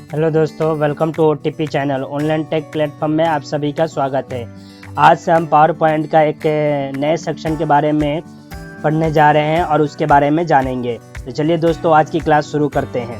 Hello दोस्तों, welcome to OTP channel online tech platform में आप सभी का स्वागत है। आज से हम पावर पॉइंट का एक नए सेक्शन के बारे में पढ़ने जा रहे हैं और उसके बारे में जानेंगे। तो चलिए दोस्तों, आज की क्लास शुरू करते हैं।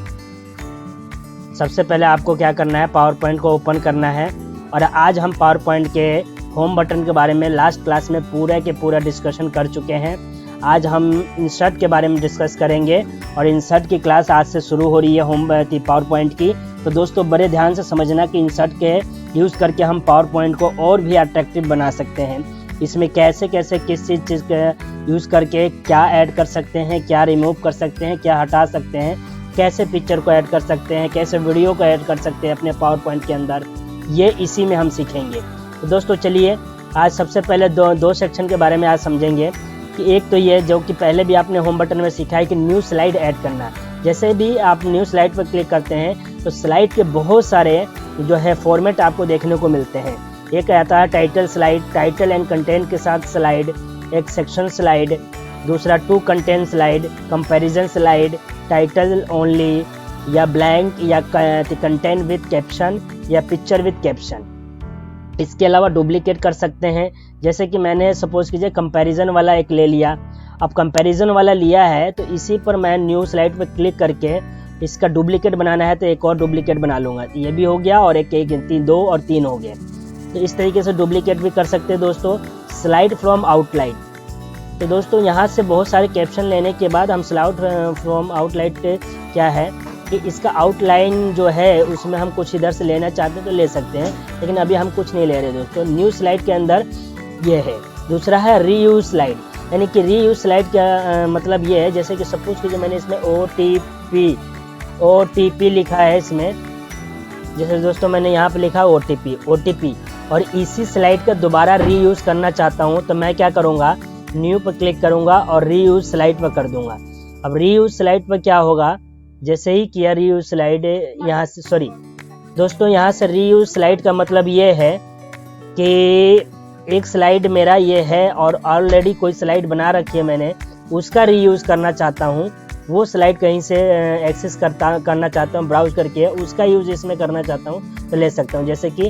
सबसे पहले आपको क्या करना है, पावर पॉइंट को ओपन करना है। और आज हम पावर पॉइंट के होम बटन के बारे में लास्ट क्लास में पूरा के पूरा डिस्कशन कर चुके हैं। आज हम इंसर्ट के बारे में डिस्कस करेंगे और इंसर्ट की क्लास आज से शुरू हो रही है होम पावर पॉइंट की। तो दोस्तों बड़े ध्यान से समझना कि इंसर्ट के यूज़ करके हम पावर पॉइंट को और भी अट्रैक्टिव बना सकते हैं। इसमें कैसे कैसे किस चीज़ का यूज़ करके क्या ऐड कर सकते हैं, क्या रिमूव कर सकते हैं, क्या हटा सकते हैं, कैसे पिक्चर को ऐड कर सकते हैं, कैसे वीडियो को ऐड कर सकते हैं अपने पावर पॉइंट के अंदर, ये इसी में हम सीखेंगे। तो दोस्तों चलिए, आज सबसे पहले दो सेक्शन के बारे में आज समझेंगे। कि एक तो ये जो कि पहले भी आपने होम बटन में सीखा है कि न्यू स्लाइड ऐड करना। जैसे भी आप न्यू स्लाइड पर क्लिक करते हैं तो स्लाइड के बहुत सारे जो है फॉर्मेट आपको देखने को मिलते हैं। एक आता है title slide, title and content के साथ स्लाइड, एक सेक्शन स्लाइड, दूसरा two content slide, comparison slide, title only या ब्लैंक या कंटेंट विद कैप्शन या पिक्चर विद कैप्शन। इसके अलावा डुप्लीकेट कर सकते हैं। जैसे कि मैंने सपोज कीजिए कंपैरिजन वाला एक ले लिया। अब कंपैरिजन वाला लिया है तो इसी पर मैं न्यू स्लाइड पर क्लिक करके इसका डुप्लीकेट बनाना है तो एक और डुप्लीकेट बना लूँगा। ये भी हो गया और दो और तीन हो गए। तो इस तरीके से डुप्लीकेट भी कर सकते हैं दोस्तों। स्लाइड फ्रॉम आउटलाइन, तो दोस्तों यहाँ से बहुत सारे कैप्शन लेने के बाद हम स्लाइड फ्रॉम आउटलाइन क्या है कि इसका आउटलाइन जो है उसमें हम कुछ इधर से लेना चाहते हैं तो ले सकते हैं, लेकिन अभी हम कुछ नहीं ले रहे दोस्तों। न्यू स्लाइड के अंदर ये है। दूसरा है रीयूज स्लाइड, यानी कि रीयूज स्लाइड का मतलब ये है, जैसे कि सपोज कीजिए मैंने इसमें OTP लिखा है इसमें। जैसे दोस्तों मैंने यहाँ पे लिखा OTP और इसी स्लाइड का दोबारा रीयूज करना चाहता हूँ तो मैं क्या करूँगा, न्यू पर क्लिक करूँगा और रीयूज स्लाइड पर कर दूँगा। अब रीयूज स्लाइड पर क्या होगा, जैसे ही किया रीयूज स्लाइड यहाँ से, सॉरी दोस्तों, यहाँ से रीयूज स्लाइड का मतलब ये है कि एक स्लाइड मेरा ये है और ऑलरेडी कोई स्लाइड बना रखी है मैंने, उसका रीयूज करना चाहता हूँ। वो स्लाइड कहीं से एक्सेस करना चाहता हूँ ब्राउज करके, उसका यूज इसमें करना चाहता हूँ तो ले सकता हूँ। जैसे कि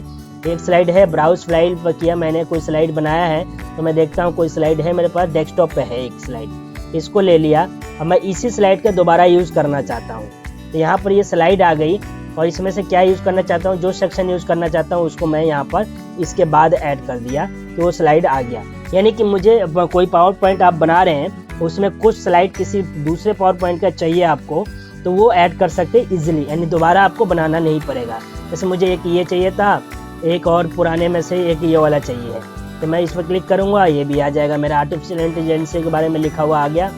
एक स्लाइड है, ब्राउज स्लाइड पर किया मैंने, कोई स्लाइड बनाया है तो मैं देखता हूँ कोई स्लाइड है मेरे पास, डेस्कटॉप पे है एक स्लाइड, इसको ले लिया। अब मैं इसी स्लाइड का दोबारा यूज़ करना चाहता हूँ तो यहाँ पर ये स्लाइड आ गई और इसमें से क्या यूज़ करना चाहता हूँ, जो सेक्शन यूज़ करना चाहता हूँ उसको मैं यहाँ पर इसके बाद ऐड कर दिया तो वो स्लाइड आ गया। यानी कि मुझे कोई पावर पॉइंट आप बना रहे हैं उसमें कुछ स्लाइड किसी दूसरे पावर पॉइंट का चाहिए आपको तो वो ऐड कर सकते इजीली, यानी दोबारा आपको बनाना नहीं पड़ेगा। जैसे मुझे एक ये चाहिए था, एक और पुराने में से एक ये वाला चाहिए है तो मैं इस पर क्लिक करूँगा, ये भी आ जाएगा, मेरा आर्टिफिशियल इंटेलिजेंस के बारे में लिखा हुआ आ गया।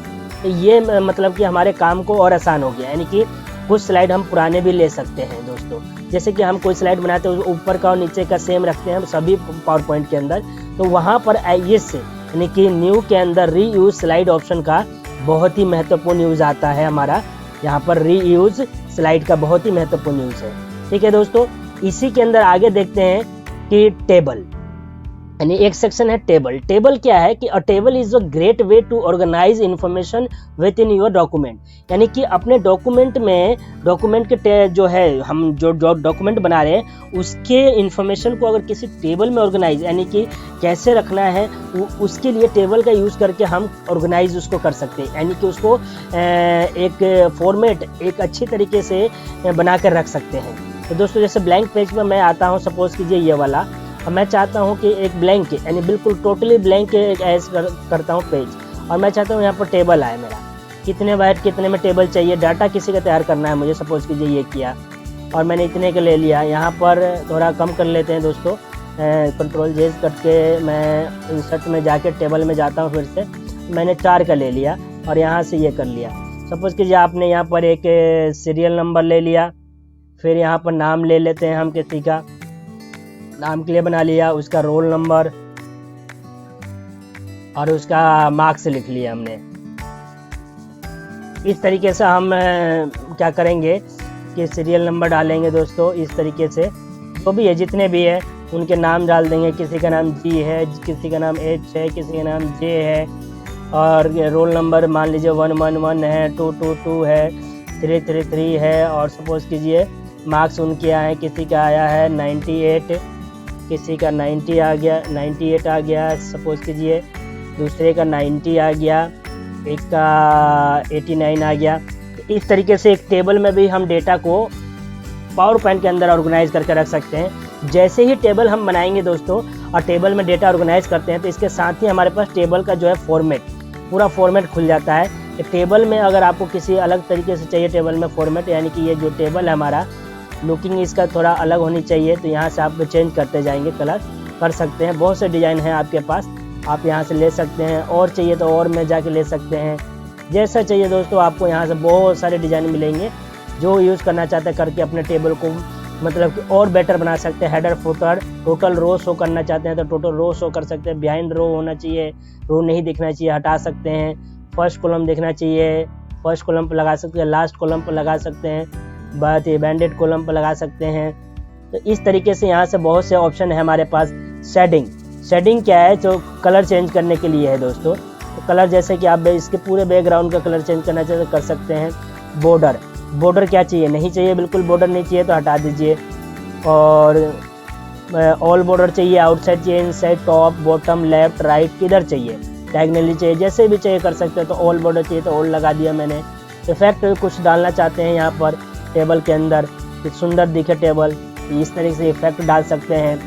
तो ये मतलब कि हमारे काम को और आसान हो गया, यानी कि कुछ स्लाइड हम पुराने भी ले सकते हैं दोस्तों। जैसे कि हम कोई स्लाइड बनाते हैं ऊपर का और नीचे का सेम रखते हैं हम सभी पावर पॉइंट के अंदर, तो वहाँ पर इस यानी कि न्यू के अंदर रीयूज स्लाइड ऑप्शन का बहुत ही महत्वपूर्ण यूज़ आता है हमारा। यहाँ पर रीयूज स्लाइड का बहुत ही महत्वपूर्ण यूज़ है। ठीक है दोस्तों, इसी के अंदर आगे देखते हैं कि टेबल, यानी एक सेक्शन है टेबल। टेबल क्या है कि a table is a great way to organise information within your document, यानी कि अपने डॉक्यूमेंट में डॉक्यूमेंट के जो है हम जो डॉक्यूमेंट बना रहे हैं उसके इंफॉर्मेशन को अगर किसी टेबल में ऑर्गेनाइज यानी कि कैसे रखना है उसके लिए टेबल का यूज़ करके हम ऑर्गेनाइज उसको कर सकते हैं, यानी कि उसको एक फॉर्मेट एक अच्छी तरीके से बना कर रख सकते हैं। तो दोस्तों जैसे ब्लैंक पेज पर मैं आता हूँ, सपोज कीजिए ये वाला, और मैं चाहता हूँ कि एक ब्लैंक यानी बिल्कुल टोटली ब्लैंक ऐड करता हूँ पेज, और मैं चाहता हूँ यहाँ पर टेबल आए मेरा, कितने बाइट कितने में टेबल चाहिए, डाटा किसी का तैयार करना है मुझे, सपोज कीजिए ये किया और मैंने इतने का ले लिया। यहाँ पर थोड़ा कम कर लेते हैं दोस्तों, कंट्रोल जेज करके मैं इंसर्ट में जाके टेबल में जाता हूँ, फिर से मैंने 4 का ले लिया और यहाँ से ये कर लिया। सपोज कीजिए आपने यहाँ पर एक सीरियल नंबर ले लिया, फिर यहाँ पर नाम ले लेते हैं हम, किसी का नाम के लिए बना लिया, उसका रोल नंबर और उसका मार्क्स लिख लिया हमने। इस तरीके से हम क्या करेंगे कि सीरियल नंबर डालेंगे दोस्तों, इस तरीके से जो भी है जितने भी है उनके नाम डाल देंगे। किसी का नाम जी है, किसी का नाम एच है, किसी का नाम जे है, और रोल नंबर मान लीजिए 111 है, 222 है, 333 है, और सपोज कीजिए मार्क्स उनके आए, किसी का आया है 98, किसी का 90 आ गया, 98 आ गया सपोज कीजिए, दूसरे का 90 आ गया, एक का 89 आ गया। तो इस तरीके से एक टेबल में भी हम डेटा को पावर पॉइंट के अंदर ऑर्गेनाइज करके रख सकते हैं। जैसे ही टेबल हम बनाएंगे दोस्तों और टेबल में डेटा ऑर्गेनाइज करते हैं तो इसके साथ ही हमारे पास टेबल का जो है फॉर्मेट, पूरा फॉर्मेट खुल जाता है। कि टेबल में अगर आपको किसी अलग तरीके से चाहिए टेबल में फॉर्मेट, यानी कि ये जो टेबल है हमारा लुकिंग इसका थोड़ा अलग होनी चाहिए, तो यहाँ से आप चेंज करते जाएंगे, कलर कर सकते हैं। बहुत से डिज़ाइन हैं आपके पास, आप यहाँ से ले सकते हैं, और चाहिए तो और में जाके ले सकते हैं। जैसा चाहिए दोस्तों आपको यहाँ से बहुत सारे डिज़ाइन मिलेंगे, जो यूज़ करना चाहते हैं करके अपने टेबल को मतलब कि और बेटर बना सकते हैं। Header footer total row show करना चाहते हैं तो टोटल रो शो कर सकते हैं। बिहाइंड रो होना चाहिए, रो नहीं दिखना चाहिए, हटा सकते हैं। फर्स्ट कॉलम दिखना चाहिए, फर्स्ट कॉलम पर लगा सकते हैं, लास्ट कॉलम पर लगा सकते हैं, बात ये बैंडेड कॉलम पर लगा सकते हैं। तो इस तरीके से यहाँ से बहुत से ऑप्शन है हमारे पास। शेडिंग क्या है, जो कलर चेंज करने के लिए है दोस्तों। तो कलर जैसे कि आप इसके पूरे बैकग्राउंड का कलर चेंज करना चाहते कर सकते हैं। बॉर्डर क्या चाहिए, नहीं चाहिए, बिल्कुल बॉर्डर नहीं चाहिए तो हटा दीजिए। और ऑल बॉर्डर चाहिए, आउटसाइड चाहिए, inside, top, bottom, left, right, किधर चाहिए, डायगनली चाहिए, जैसे भी चाहिए कर सकते हैं। तो ऑल बॉर्डर चाहिए तो ऑल लगा दिया मैंने। इफेक्ट कुछ डालना चाहते हैं यहाँ पर टेबल के अंदर, सुंदर दिखे टेबल, इस तरीके से इफेक्ट डाल सकते हैं।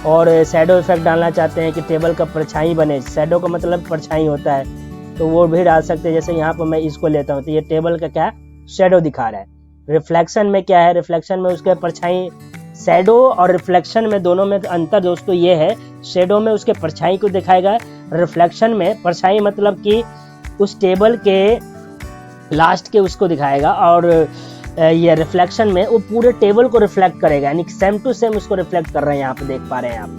और शैडो इफेक्ट डालना चाहते हैं कि टेबल का परछाई बने, शैडो का मतलब परछाई होता है, तो वो भी डाल सकते हैं। जैसे यहाँ पर मैं इसको लेता हूँ तो ये टेबल का क्या शैडो दिखा रहा है। रिफ्लेक्शन में क्या है, रिफ्लेक्शन में उसके परछाई, शैडो और रिफ्लेक्शन में दोनों में अंतर दोस्तों ये है, शैडो में उसके परछाई को दिखाएगा, रिफ्लेक्शन में परछाई मतलब कि उस टेबल के लास्ट के उसको दिखाएगा, और ये रिफ्लेक्शन में वो पूरे टेबल को रिफ्लेक्ट करेगा, यानी सेम टू सेम उसको रिफ्लेक्ट कर रहे हैं, यहाँ पे देख पा रहे हैं आप।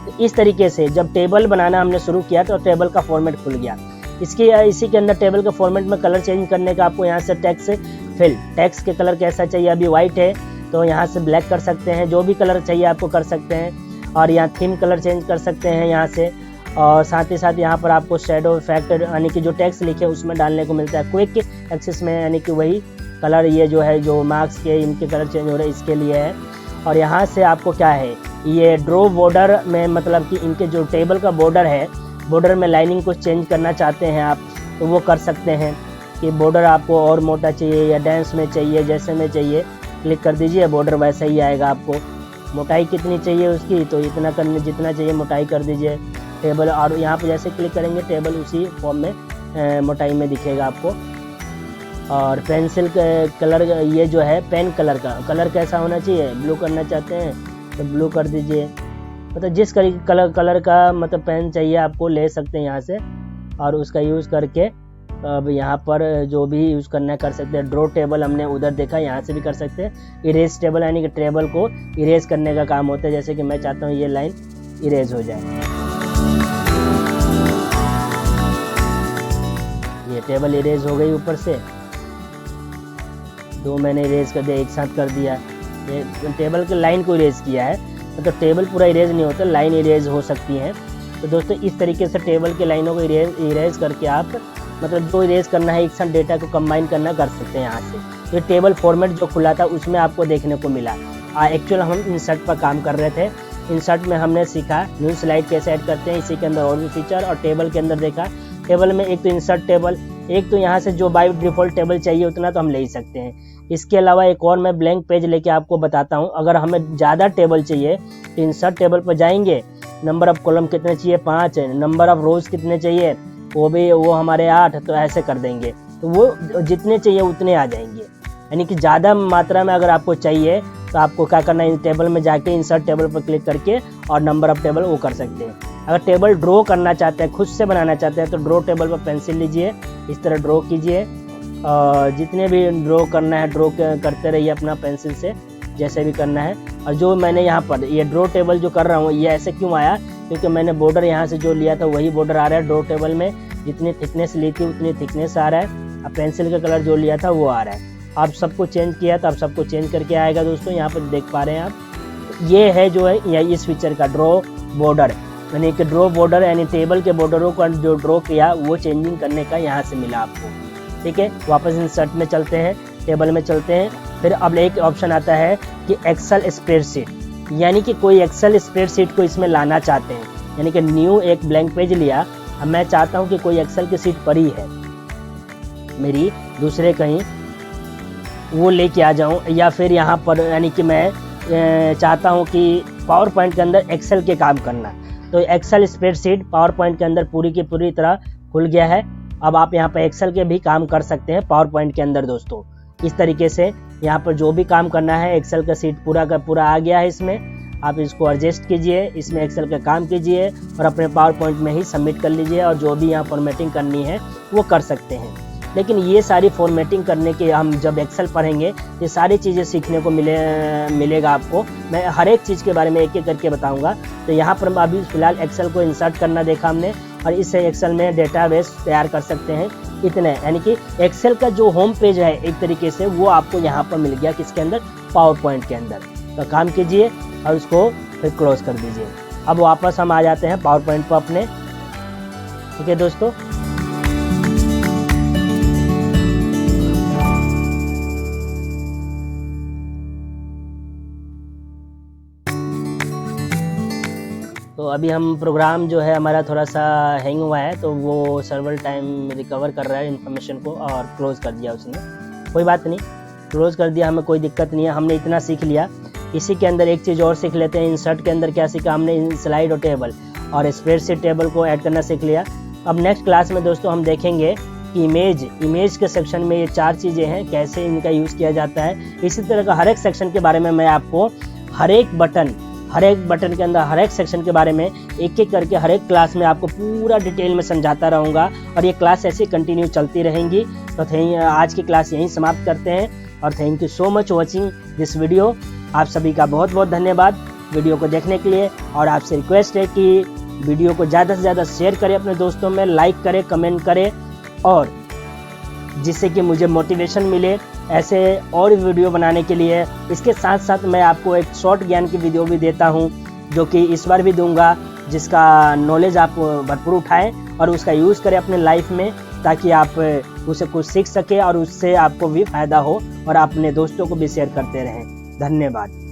तो इस तरीके से जब टेबल बनाना हमने शुरू किया तो टेबल का फॉर्मेट खुल गया। इसी के अंदर टेबल के फॉर्मेट में कलर चेंज करने का आपको यहाँ से टेक्स्ट के कलर कैसा चाहिए, अभी व्हाइट है तो यहाँ से ब्लैक कर सकते हैं, जो भी कलर चाहिए आपको कर सकते हैं। और यहाँ थीम कलर चेंज कर सकते हैं यहाँ से। और साथ ही साथ यहाँ पर आपको शैडो इफेक्ट यानी कि जो टेक्स्ट लिखे उसमें डालने को मिलता है क्विक एक्सेस में, यानी कि वही कलर ये जो है जो मार्क्स के इनके कलर चेंज हो रहे हैं इसके लिए है। और यहाँ से आपको क्या है, ये ड्रॉ बॉर्डर में मतलब कि इनके जो टेबल का बॉर्डर है, बॉर्डर में लाइनिंग को चेंज करना चाहते हैं आप तो वो कर सकते हैं कि बॉर्डर आपको और मोटा चाहिए या डेंस में चाहिए, जैसे में चाहिए क्लिक कर दीजिए, बॉर्डर वैसा ही आएगा। आपको मोटाई कितनी चाहिए उसकी तो इतना करने, जितना चाहिए मोटाई कर दीजिए टेबल। और यहाँ पे जैसे क्लिक करेंगे टेबल उसी फॉर्म में मोटाई में दिखेगा आपको। और पेंसिल कलर ये जो है पेन कलर का कलर कैसा होना चाहिए, ब्लू करना चाहते हैं तो ब्लू कर दीजिए। मतलब जिस कलर का मतलब पेन चाहिए आपको ले सकते हैं यहाँ से, और उसका यूज़ करके अब यहाँ पर जो भी यूज़ करना है कर सकते हैं। ड्रॉ टेबल हमने उधर देखा, यहाँ से भी कर सकते हैं। इरेज टेबल यानी कि टेबल को इरेज करने का काम होता है, जैसे कि मैं चाहता हूँ ये लाइन इरेज हो जाए, ये टेबल इरेज हो गई ऊपर से, दो मैंने इरेज कर दिया, एक साथ कर दिया। ये टेबल के लाइन को इरेज किया है, मतलब तो टेबल पूरा इरेज नहीं होता, लाइन इरेज हो सकती हैं। तो दोस्तों इस तरीके से टेबल के लाइनों को इरेज करके आप मतलब जो इरेज करना है एक साथ डेटा को कंबाइन करना कर सकते हैं यहाँ से। ये टेबल फॉर्मेट जो खुला था उसमें आपको देखने को मिला। एक्चुअल हम इंसर्ट पर काम कर रहे थे, इंसर्ट में हमने सीखा न्यू स्लाइड कैसे ऐड करते हैं, इसी के अंदर और भी फीचर। और टेबल के अंदर देखा, टेबल में एक तो इंसर्ट टेबल, एक तो यहाँ से जो बाय डिफ़ॉल्ट टेबल चाहिए उतना तो हम ले ही सकते हैं। इसके अलावा एक और मैं ब्लैंक पेज लेके आपको बताता हूँ। अगर हमें ज़्यादा टेबल चाहिए तो इंसर्ट टेबल पर जाएंगे, नंबर ऑफ कॉलम कितने चाहिए 5 है, नंबर ऑफ रोज कितने चाहिए वो हमारे 8, तो ऐसे कर देंगे तो वो जितने चाहिए उतने आ जाएंगे। यानी कि ज़्यादा मात्रा में अगर आपको चाहिए तो आपको क्या करना है, इन टेबल में जाके इंसर्ट टेबल पर क्लिक करके और नंबर ऑफ टेबल वो कर सकते हैं। अगर टेबल ड्रॉ करना चाहते हैं, खुद से बनाना चाहते हैं तो ड्रॉ टेबल पर पेंसिल लीजिए, इस तरह ड्रॉ कीजिए, जितने भी ड्रॉ करना है ड्रॉ करते रहिए अपना पेंसिल से, जैसे भी करना है। और जो मैंने यहाँ पर ये ड्रॉ टेबल जो कर रहा हूँ ये ऐसे क्यों आया, क्योंकि मैंने बॉर्डर यहाँ से जो लिया था वही बॉर्डर आ रहा है ड्रॉ टेबल में, जितनी थिकनेस ली थी उतनी थिकनेस आ रहा है। अब पेंसिल का कलर जो लिया था वो आ रहा है। आप सबको चेंज किया तो आप सबको चेंज करके आएगा दोस्तों, यहाँ पर देख पा रहे हैं आप। ये है जो है या इस फीचर का ड्रॉ बॉर्डर, यानी कि ड्रॉ बॉर्डर यानी टेबल के बॉर्डरों का जो ड्रॉ किया वो चेंजिंग करने का यहाँ से मिला आपको। ठीक है, वापस इंसर्ट में चलते हैं। टेबल में चलते हैं। फिर अब एक ऑप्शन आता है कि एक्सेल स्प्रेडशीट, यानी कि कोई एक्सेल स्प्रेडशीट को इसमें लाना चाहते हैं, यानी कि न्यू एक ब्लैंक पेज लिया। अब मैं चाहता हूं कि कोई एक्सेल की शीट पड़ी है मेरी दूसरे कहीं, वो लेके आ जाऊं, या फिर यहाँ पर यानी कि मैं चाहता हूं कि पावर पॉइंट के अंदर एक्सेल के काम करना, तो एक्सेल स्प्रेडशीट पावर पॉइंट के अंदर पूरी की पूरी तरह खुल गया है। अब आप यहाँ पर एक्सेल के भी काम कर सकते हैं पावर पॉइंट के अंदर दोस्तों। इस तरीके से यहाँ पर जो भी काम करना है, एक्सेल का शीट पूरा का पूरा आ गया है इसमें। आप इसको एडजस्ट कीजिए, इसमें एक्सेल का काम कीजिए और अपने पावर पॉइंट में ही सबमिट कर लीजिए, और जो भी यहाँ फॉर्मेटिंग करनी है वो कर सकते हैं। लेकिन ये सारी फॉर्मेटिंग करने के हम जब एक्सेल पढ़ेंगे, ये सारी चीज़ें सीखने को मिलेगा आपको। मैं हर एक चीज़ के बारे में एक एक करके बताऊंगा। तो यहाँ पर अभी फिलहाल एक्सेल को इंसर्ट करना देखा हमने, और इससे एक्सेल में डेटाबेस तैयार कर सकते हैं इतने, यानी कि एक्सेल का जो होम पेज है एक तरीके से वो आपको यहाँ पर मिल गया, किसके अंदर, पावर पॉइंट के अंदर। तो काम कीजिए और उसको फिर क्लोज कर दीजिए। अब वापस हम आ जाते हैं पावर पॉइंट पर अपने। ठीक है दोस्तों, तो अभी हम प्रोग्राम जो है हमारा थोड़ा सा हैंग हुआ है, तो वो सर्वर टाइम रिकवर कर रहा है इन्फॉर्मेशन को, और क्लोज़ कर दिया उसने। कोई बात नहीं, क्लोज़ कर दिया, हमें कोई दिक्कत नहीं है, हमने इतना सीख लिया। इसी के अंदर एक चीज़ और सीख लेते हैं। इंसर्ट के अंदर क्या सीखा हमने, स्लाइड और टेबल और स्प्रेडशीट टेबल को ऐड करना सीख लिया। अब नेक्स्ट क्लास में दोस्तों हम देखेंगे कि इमेज के सेक्शन में ये 4 चीज़ें हैं, कैसे इनका यूज़ किया जाता है। इसी तरह का हर एक सेक्शन के बारे में मैं आपको हर एक बटन के अंदर हर एक सेक्शन के बारे में एक एक करके हर एक क्लास में आपको पूरा डिटेल में समझाता रहूँगा, और ये क्लास ऐसे कंटिन्यू चलती रहेंगी। तो आज की क्लास यहीं समाप्त करते हैं, और thank you so much watching this video. आप सभी का बहुत बहुत धन्यवाद वीडियो को देखने के लिए, और आपसे रिक्वेस्ट है कि वीडियो को ज़्यादा से ज़्यादा शेयर करें अपने दोस्तों में, लाइक करें, कमेंट करें, और जिससे कि मुझे मोटिवेशन मिले ऐसे और वीडियो बनाने के लिए। इसके साथ साथ मैं आपको एक शॉर्ट ज्ञान की वीडियो भी देता हूं, जो कि इस बार भी दूंगा, जिसका नॉलेज आप भरपूर उठाएं और उसका यूज़ करें अपने लाइफ में, ताकि आप उसे कुछ सीख सके और उससे आपको भी फ़ायदा हो, और अपने दोस्तों को भी शेयर करते रहें। धन्यवाद।